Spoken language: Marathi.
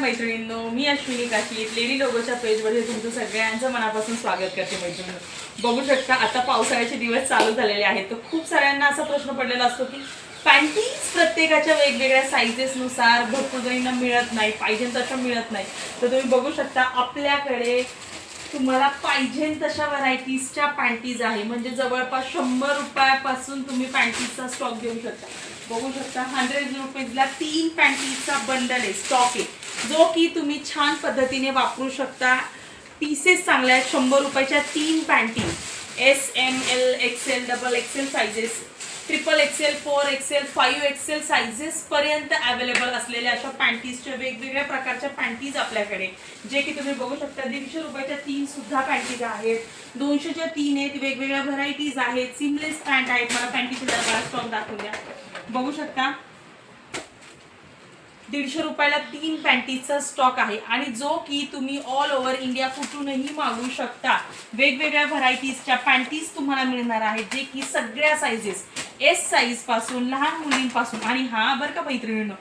मैत्रिणींनो, मी अश्विनी काशीत लेडी लोगोच्या पेजवर तुमचं सगळ्यांचं मनापासून स्वागत करते. मैत्रिणींनो, बघू शकता आता पावसाळ्याचे दिवस चालू झालेले आहेत. तर खूप साऱ्यांना असा प्रश्न पडलेला असतो की पॅन्टीज प्रत्येकाच्या वेगवेगळ्या साईजेसनुसार भरपूर जणींना मिळत नाही, पाहिजे तशा मिळत नाही. तर तुम्ही बघू शकता आपल्याकडे तुम्हाला पाहिजे तशा व्हरायटीजच्या पॅन्टीज आहे. म्हणजे जवळपास 100 रुपयापासून तुम्ही पॅन्टीजचा स्टॉक घेऊ शकता. बघू शकता 100 रुपीजला 3 पॅन्टीजचा बंडल आहे, स्टॉक आहे, जो की तुम्ही छान पद्धतीने वापरू शकता. पीसेस चांगले आहेत. 100 रुपयाच्या 3 panty SML XL XXL sizes, XXL 4XL 5XL sizes पर्यंत अवेलेबल असलेल्या अशा पॅन्टीजच्या वेगवेगळ्या प्रकारच्या पॅन्टीज आपल्याकडे, जे की तुम्ही बघू शकता. 150 रुपयाच्या 3 सुद्धा पॅन्टीज आहेत, 200च्या 3 आहेत. वेगवेगळ्या व्हरायटीज आहेत. सीमलेस पॅन्ट आहेत. मला पॅन्टीचा जरा स्टॉक दाखवून द्या. बघू शकता 150 रुपयाला 3 पॅन्टीजचा स्टॉक आहे आणि जो की तुम्ही ऑल ओव्हर इंडिया कुठूनही मागवू शकता. वेगवेगळ्या व्हरायटीजच्या पॅन्टीज तुम्हाला मिळणार आहेत, जे की सगळ्या साइजेस, S साइज पासून लहान मुलींपासून. आणि हा बरं का मैत्रिणींनो,